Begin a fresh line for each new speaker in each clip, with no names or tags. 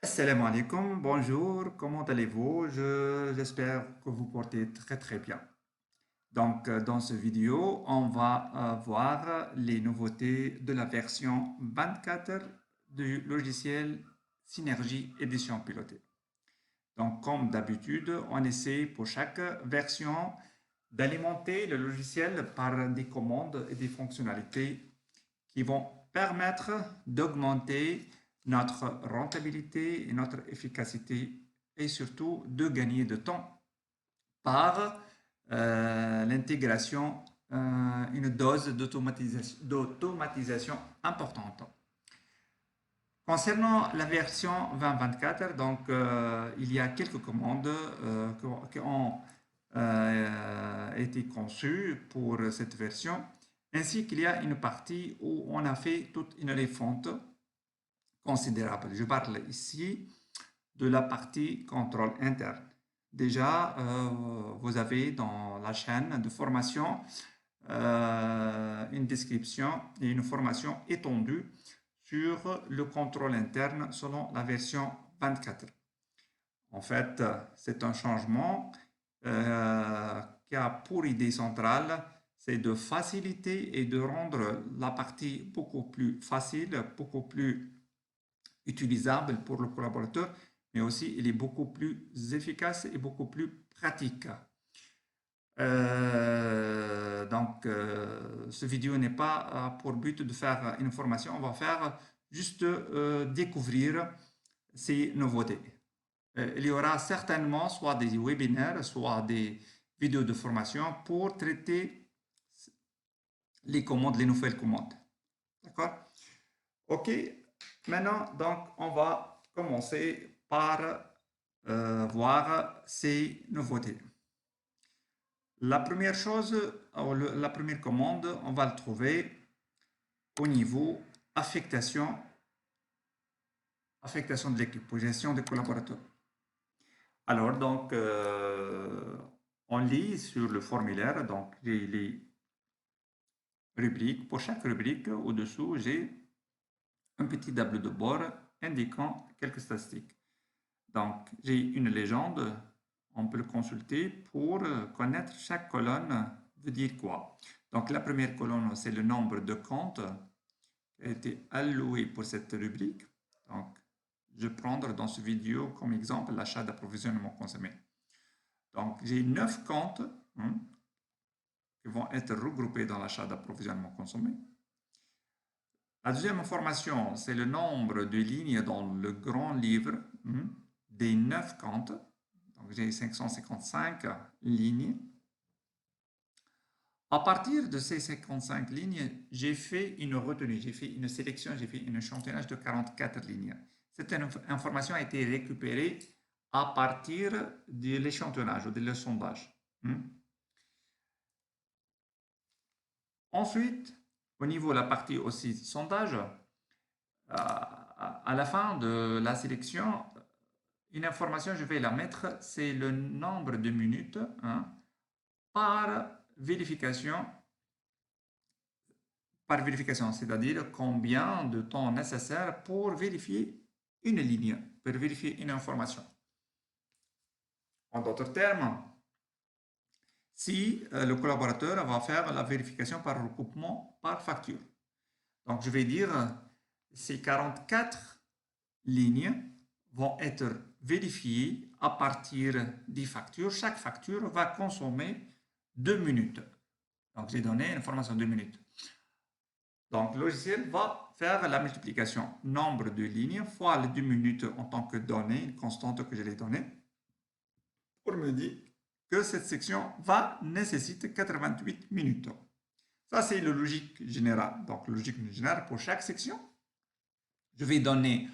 Assalamu alaikum, bonjour, comment allez-vous? J'espère que vous portez très bien. Donc, dans cette vidéo, on va voir les nouveautés de la version 24 du logiciel Synergie Édition Pilotée. Donc, comme d'habitude, on essaie pour chaque version d'alimenter le logiciel par des commandes et des fonctionnalités qui vont permettre d'augmenter notre rentabilité et notre efficacité et surtout de gagner de temps par l'intégration, une dose d'automatisation importante. Concernant la version 2024, donc, il y a quelques commandes qui ont été conçues pour cette version, ainsi qu'il y a une partie où on a fait toute une refonte considérable. Je parle ici de la partie contrôle interne. Déjà, vous avez dans la chaîne de formation une description et une formation étendue sur le contrôle interne selon la version 24. En fait, c'est un changement qui a pour idée centrale, c'est de faciliter et de rendre la partie beaucoup plus facile, beaucoup plus utilisable pour le collaborateur, mais aussi il est beaucoup plus efficace et beaucoup plus pratique. Ce vidéo n'est pas pour but de faire une formation, on va faire juste découvrir ces nouveautés. Il y aura certainement soit des webinaires, soit des vidéos de formation pour traiter les commandes, les nouvelles commandes. D'accord? Ok, maintenant, donc, on va commencer par voir ces nouveautés. La première chose, la première commande, on va le trouver au niveau affectation de l'équipe, ou gestion des collaborateurs. Alors, donc, on lit sur le formulaire, donc j'ai les rubriques. Pour chaque rubrique, au-dessous, j'ai un petit tableau de bord indiquant quelques statistiques. Donc, j'ai une légende, on peut le consulter pour connaître chaque colonne veut dire quoi. Donc, la première colonne, c'est le nombre de comptes qui a été alloué pour cette rubrique. Donc, je vais prendre dans cette vidéo comme exemple l'achat d'approvisionnement consommé. Donc, j'ai 9 comptes qui vont être regroupés dans l'achat d'approvisionnement consommé. La deuxième information, c'est le nombre de lignes dans le grand livre des 9 comptes. Donc, j'ai 555 lignes. À partir de ces 55 lignes, j'ai fait une retenue, j'ai fait une sélection, j'ai fait un échantillonnage de 44 lignes. Cette information a été récupérée à partir de l'échantillonnage ou de sondage. Ensuite, au niveau de la partie aussi sondage, à la fin de la sélection, une information, je vais la mettre, c'est le nombre de minutes par vérification, c'est-à-dire combien de temps nécessaire pour vérifier une ligne, pour vérifier une information. En d'autres termes, si le collaborateur va faire la vérification par recoupement par facture. Donc, je vais dire ces 44 lignes vont être vérifiées à partir des factures. Chaque facture va consommer 2 minutes. Donc, j'ai donné une information de 2 minutes. Donc, le logiciel va faire la multiplication nombre de lignes fois les 2 minutes en tant que donnée, une constante que je l'ai donnée, pour me dire que cette section va nécessiter 88 minutes. Ça, c'est la logique générale. Donc, la logique générale pour chaque section, je vais donner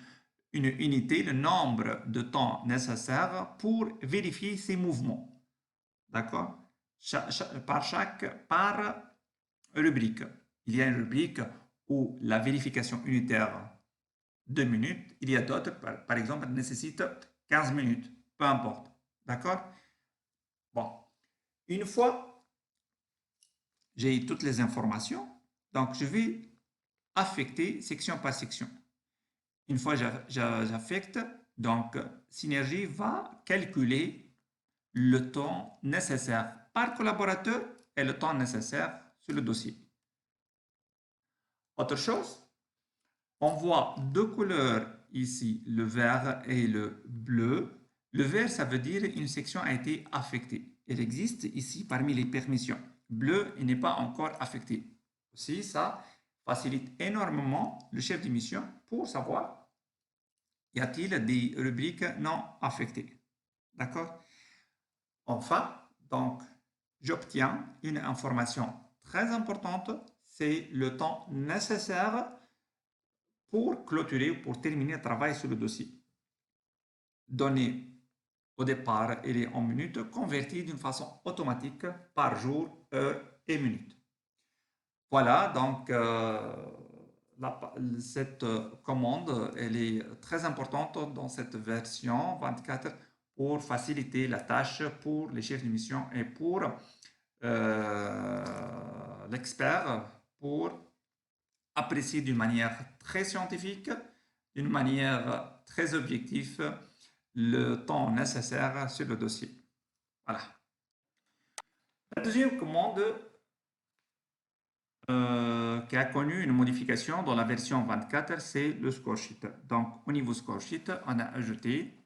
une unité, le nombre de temps nécessaire pour vérifier ces mouvements. D'accord? Par rubrique. Il y a une rubrique où la vérification unitaire 2 minutes. Il y a d'autres, par exemple, nécessitent 15 minutes. Peu importe. D'accord? Bon. Une fois j'ai toutes les informations, donc je vais affecter section par section. Une fois j'affecte, Donc, Synergie va calculer le temps nécessaire par collaborateur et le temps nécessaire sur le dossier. Autre chose, on voit deux couleurs ici, le vert et le bleu. Le vert, ça veut dire une section a été affectée. Elle existe ici parmi les permissions. Bleu, il n'est pas encore affecté. Aussi, ça facilite énormément le chef de mission pour savoir y a-t-il des rubriques non affectées. D'accord? Enfin, donc, j'obtiens une information très importante, c'est le temps nécessaire pour clôturer ou pour terminer le travail sur le dossier. Donné au départ, il est en minutes, converti d'une façon automatique par jour, heure et minute. Voilà, donc cette commande, elle est très importante dans cette version 24 pour faciliter la tâche pour les chefs de mission et pour l'expert pour apprécier d'une manière très scientifique, d'une manière très objective, le temps nécessaire sur le dossier. Voilà. La deuxième commande qui a connu une modification dans la version 24, c'est le score sheet. Donc, au niveau score sheet, on a ajouté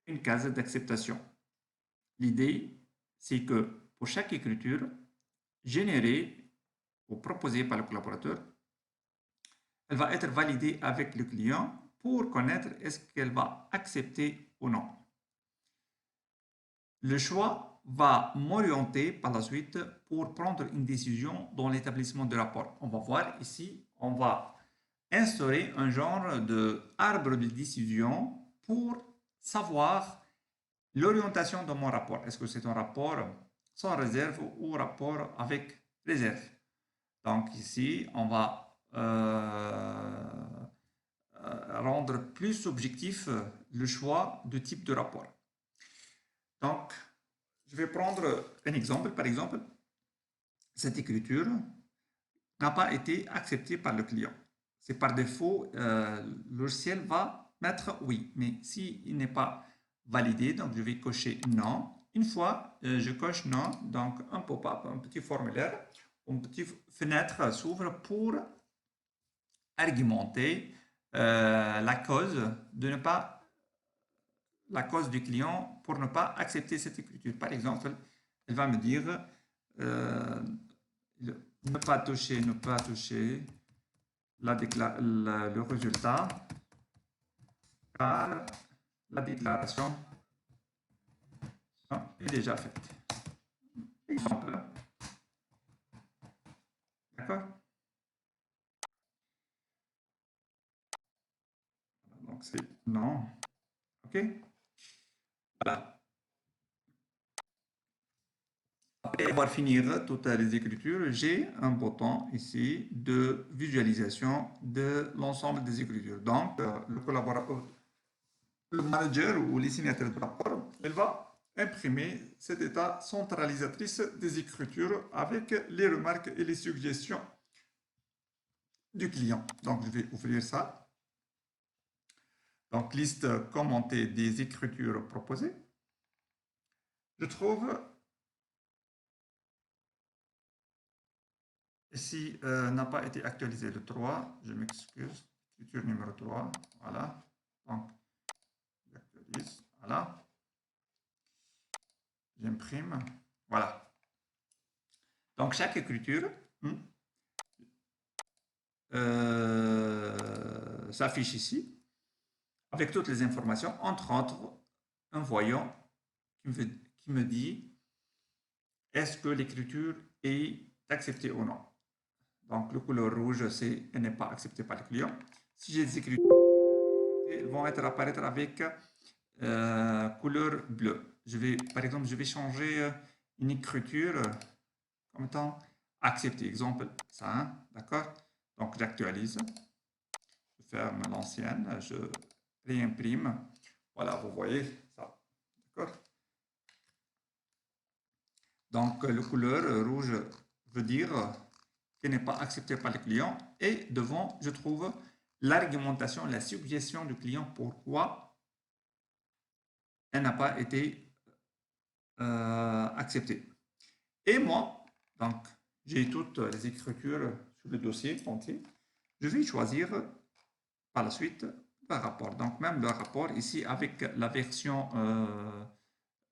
une case d'acceptation. L'idée, c'est que pour chaque écriture générée ou proposée par le collaborateur, elle va être validée avec le client pour connaître est-ce qu'elle va accepter ou non. Le choix va m'orienter par la suite pour prendre une décision dans l'établissement de rapport. On va voir ici, on va instaurer un genre d'arbre de décision pour savoir l'orientation de mon rapport. Est-ce que c'est un rapport sans réserve ou rapport avec réserve? Donc ici, on va rendre plus objectif le choix de type de rapport. Donc, je vais prendre un exemple. Par exemple, cette écriture n'a pas été acceptée par le client. C'est par défaut, le logiciel va mettre oui. Mais s'il n'est pas validé, donc je vais cocher non. Une fois je coche non, donc un pop-up, un petit formulaire, une petite fenêtre s'ouvre pour argumenter la cause de ne pas la cause du client pour ne pas accepter cette écriture. Par exemple, elle va me dire ne pas toucher le résultat car la déclaration est déjà faite. Exemple. D'accord? Donc c'est non. OK? Voilà. Après avoir fini toutes les écritures, j'ai un bouton ici de visualisation de l'ensemble des écritures. Donc, le collaborateur, le manager ou les signataires de rapport, elle va imprimer cet état centralisatrice des écritures avec les remarques et les suggestions du client. Donc, je vais ouvrir ça. Donc, liste commentée des écritures proposées. Je trouve ici n'a pas été actualisé le 3. Je m'excuse. Écriture numéro 3. Voilà. Donc, j'actualise. Voilà. J'imprime. Voilà. Donc, chaque écriture s'affiche ici avec toutes les informations, entre autres un voyant qui me dit est-ce que l'écriture est acceptée ou non. Donc, le couleur rouge, c'est elle n'est pas acceptée par le client. Si j'ai des écritures, elles vont apparaître avec couleur bleue. Par exemple, je vais changer une écriture comme étant acceptée. Exemple, ça, hein, d'accord? Donc, j'actualise. Je ferme l'ancienne, je réimprime. Voilà, vous voyez ça. D'accord? Donc, le couleur rouge veut dire qu'elle n'est pas acceptée par le client. Et devant, je trouve l'argumentation, la suggestion du client pourquoi elle n'a pas été acceptée. Et moi, donc, j'ai toutes les écritures sur le dossier entier. Je vais choisir par la suite le rapport. Donc, même le rapport ici avec la version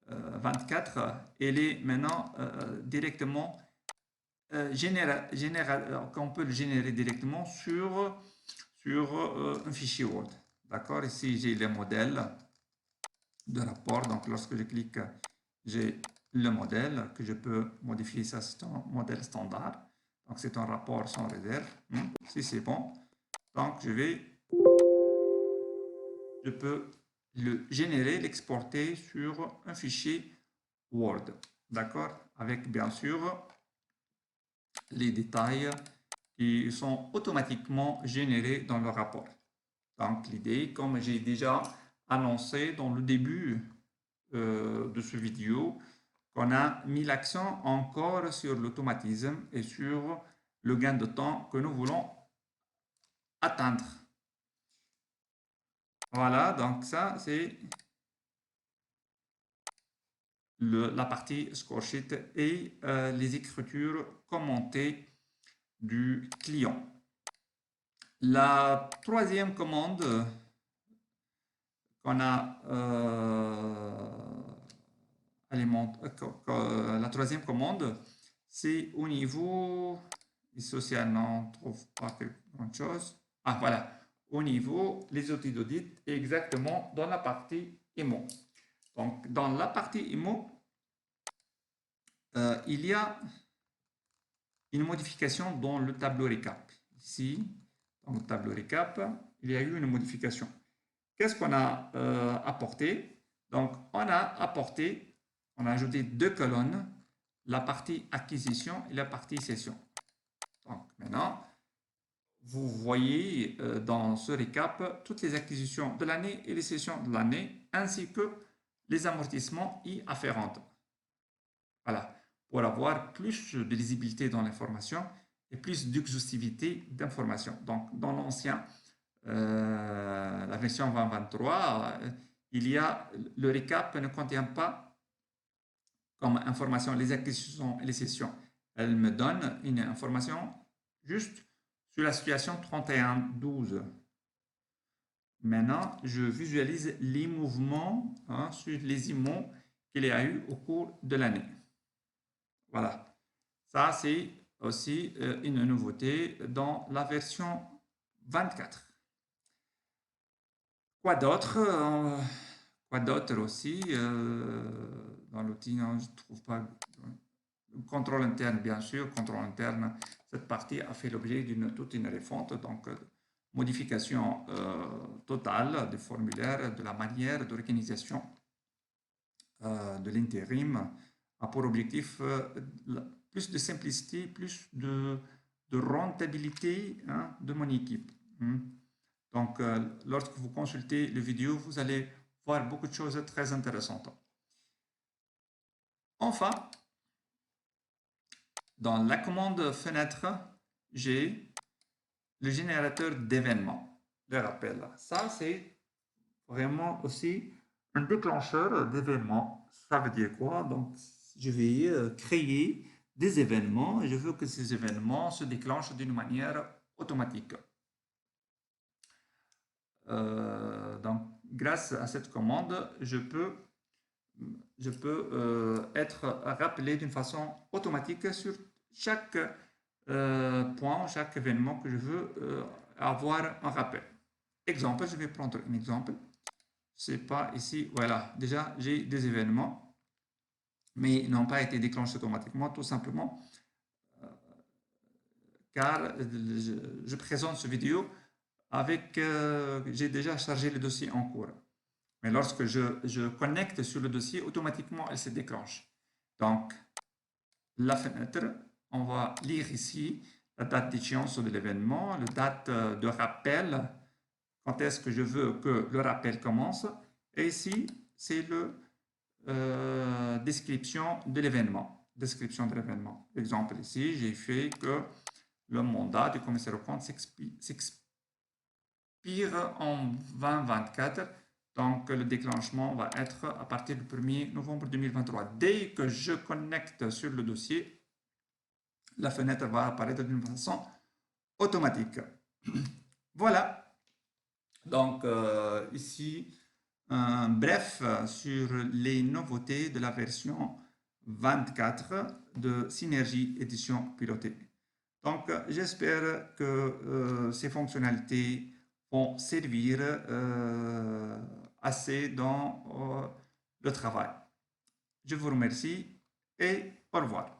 24, elle est maintenant directement qu'on peut le générer directement sur un fichier Word. D'accord? Ici, j'ai les modèles de rapport. Donc, lorsque je clique, j'ai le modèle que je peux modifier. Ça, c'est un modèle standard. Donc, c'est un rapport sans réserve. Si c'est bon, donc je peux le générer, l'exporter sur un fichier Word. D'accord? Avec bien sûr les détails qui sont automatiquement générés dans le rapport. Donc l'idée, comme j'ai déjà annoncé dans le début de ce vidéo, qu'on a mis l'accent encore sur l'automatisme et sur le gain de temps que nous voulons atteindre. Voilà, donc ça c'est la partie score sheet et les écritures commentées du client. La troisième commande qu'on a la troisième commande, c'est au niveau social, on ne trouve pas quelque chose. Ah voilà, au niveau les outils d'audit, exactement dans la partie IMO. Donc dans la partie IMO, il y a une modification dans le tableau récap. Ici, dans le tableau récap, il y a eu une modification. Qu'est-ce qu'on a apporté? Donc, on a ajouté deux colonnes, la partie acquisition et la partie cession. Donc, maintenant, vous voyez dans ce récap toutes les acquisitions de l'année et les cessions de l'année, ainsi que les amortissements y afférents. Voilà, pour avoir plus de lisibilité dans l'information et plus d'exhaustivité d'information. Donc, dans l'ancien, la version 2023, il y a le récap ne contient pas comme information les acquisitions et les cessions. Elle me donne une information juste sur la situation 31-12. Maintenant, je visualise les mouvements sur les IMO qu'il y a eu au cours de l'année. Voilà, ça c'est aussi une nouveauté dans la version 24. Quoi d'autre aussi dans l'outil, je ne trouve pas. Contrôle interne, bien sûr, contrôle interne, cette partie a fait l'objet d'une toute une refonte, donc modification totale des formulaires, de la manière d'organisation de l'intérim, a pour objectif plus de simplicité, plus de rentabilité de mon équipe. Donc, lorsque vous consultez les vidéos, vous allez voir beaucoup de choses très intéressantes. Enfin, dans la commande fenêtre, j'ai le générateur d'événements. Le rappel, ça c'est vraiment aussi un déclencheur d'événements. Ça veut dire quoi? Donc, je vais créer des événements et je veux que ces événements se déclenchent d'une manière automatique. Donc, grâce à cette commande, je peux être rappelé d'une façon automatique sur chaque point, chaque événement que je veux avoir un rappel. Exemple, je vais prendre un exemple. C'est pas ici, voilà, déjà j'ai des événements, mais ils n'ont pas été déclenchés automatiquement, tout simplement car je présente ce vidéo avec, j'ai déjà chargé le dossier en cours. Mais lorsque je connecte sur le dossier, automatiquement, elle se déclenche. Donc, la fenêtre, on va lire ici la date d'échéance de l'événement, la date de rappel, quand est-ce que je veux que le rappel commence. Et ici, c'est la description de l'événement. Description de l'événement. Exemple ici, j'ai fait que le mandat du commissaire aux comptes expire en 2024. Donc, le déclenchement va être à partir du 1er novembre 2023. Dès que je connecte sur le dossier, la fenêtre va apparaître d'une façon automatique. Voilà. Donc, ici, un bref sur les nouveautés de la version 24 de Synergie Édition Pilotée. Donc, j'espère que ces fonctionnalités vont servir assez dans le travail. Je vous remercie et au revoir.